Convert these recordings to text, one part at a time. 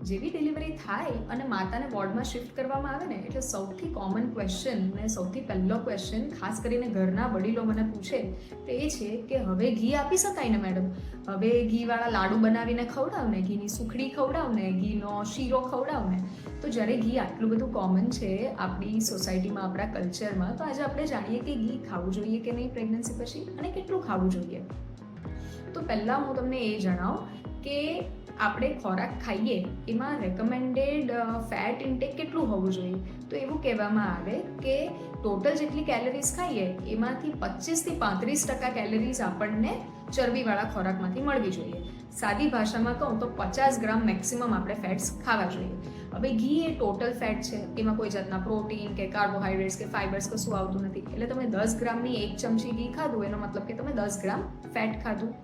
જેવી ડિલિવરી થાય અને માતાને વોર્ડમાં શિફ્ટ કરવામાં આવે ને એટલે સૌથી કોમન ક્વેશ્ચન ને સૌથી પહેલો ક્વેશ્ચન ખાસ કરીને ઘરના વડીલો મને પૂછે તો એ છે કે હવે ઘી આપી શકાય ને મેડમ, હવે ઘીવાળા લાડુ બનાવીને ખવડાવ ને, ઘીની સુખડી ખવડાવ ને, ઘીનો શીરો ખવડાવ ને. તો જ્યારે ઘી આટલું બધું કોમન છે આપણી સોસાયટીમાં, આપણા કલ્ચરમાં, તો આજે આપણે જાણીએ કે ઘી ખાવું જોઈએ કે નહીં પ્રેગ્નન્સી પછી અને કેટલું ખાવું જોઈએ. તો પહેલાં હું તમને એ જણાવું કે આપણે ખોરાક ખાઈએ એમાં રેકમેન્ડેડ ફેટ ઇન્ટેક કેટલું હોવું જોઈએ. તો એવું કહેવામાં આવે કે ટોટલ જેટલી કેલરીઝ ખાઈએ એમાંથી 25 થી 35% કેલરીઝ આપણને ચરબીવાળા ખોરાકમાંથી મળવી જોઈએ. સાદી ભાષામાં કહું તો 50 ગ્રામ મેક્સિમમ આપણે ફેટ્સ ખાવા જોઈએ. હવે ઘી એ ટોટલ ફેટ છે, એમાં કોઈ જાતના પ્રોટીન કે કાર્બોહાઈડ્રેટ્સ કે ફાઇબર્સ કશું આવતું નથી. એટલે તમે 10 ગ્રામની 1 ચમચી ઘી ખાધું એનો મતલબ કે તમે 10 ગ્રામ ફેટ ખાધું.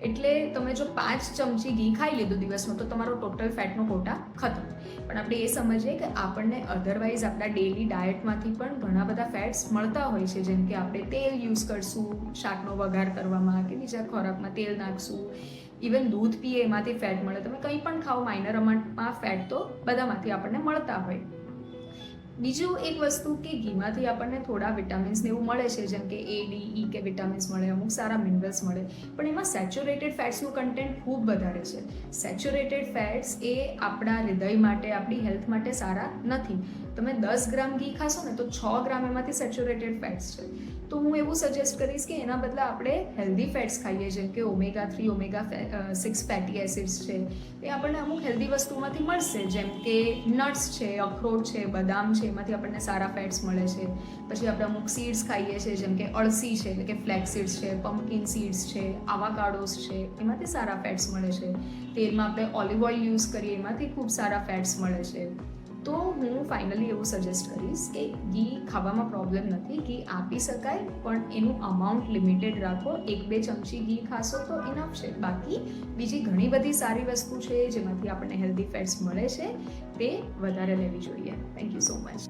એટલે તમે જો 5 ચમચી ઘી ખાઈ લીધું દિવસમાં તો તમારો ટોટલ ફેટનો કોટા ખતમ. પણ આપણે એ સમજીએ કે આપણને અધરવાઇઝ આપણા ડેલી ડાયટમાંથી પણ ઘણા બધા ફેટ્સ મળતા હોય છે. જેમ કે આપણે તેલ યુઝ કરશું શાકનો વઘાર કરવામાં કે બીજા ખોરાકમાં તેલ નાખશું, ઇવન દૂધ પીએ એમાંથી ફેટ મળે. તમે કંઈ પણ ખાઓ માઇનર અમાઉન્ટમાં ફેટ તો બધામાંથી આપણને મળતા હોય. બીજું એક વસ્તુ કે ઘીમાંથી આપણને થોડા વિટામિન્સ ને એવું મળે છે, જેમ કે A, D, E કે વિટામિન્સ મળે, અમુક સારા મિનરલ્સ મળે. પણ એમાં સેચ્યુરેટેડ ફેટ્સનું કન્ટેન્ટ ખૂબ વધારે છે. સેચ્યુરેટેડ ફેટ્સ એ આપણા હૃદય માટે, આપણી હેલ્થ માટે સારા નથી. તમે 10 ગ્રામ ઘી ખાશો ને તો 6 ગ્રામ એમાંથી સેચ્યુરેટેડ ફેટ્સ છે. તો હું એવું સજેસ્ટ કરીશ કે એના બદલે આપણે હેલ્ધી ફેટ્સ ખાઈએ, જેમ કે omega-3, omega-6 ફેટી એસિડ્સ છે. એ આપણને અમુક હેલ્ધી વસ્તુમાંથી મળશે, જેમ કે નટ્સ છે, અખરોટ છે, બદામ છે, એમાંથી આપણને સારા ફેટ્સ મળે છે. પછી આપણે અમુક સીડ્સ ખાઈએ છીએ, જેમ કે અળસી છે એટલે કે ફ્લેક્સ સીડ્સ છે, પમ્પકિન સીડ્સ છે, આવાકાડોસ છે, એમાંથી સારા ફેટ્સ મળે છે. તેલમાં આપણે ઓલિવ ઓઇલ યુઝ કરીએ એમાંથી ખૂબ સારા ફેટ્સ મળે છે. તો હું ફાઇનલી એવું સજેસ્ટ કરીશ કે ઘી ખાવામાં પ્રોબ્લેમ નથી, ઘી આપી શકાય, પણ એનું અમાઉન્ટ લિમિટેડ રાખો. 1-2 ચમચી ઘી ખાશો તો ઇનફ છે. બાકી બીજી ઘણી બધી સારી વસ્તુ છે જેમાંથી આપણને હેલ્ધી ફેટ્સ મળે છે, તે વધારે લેવી જોઈએ. Thank you so much.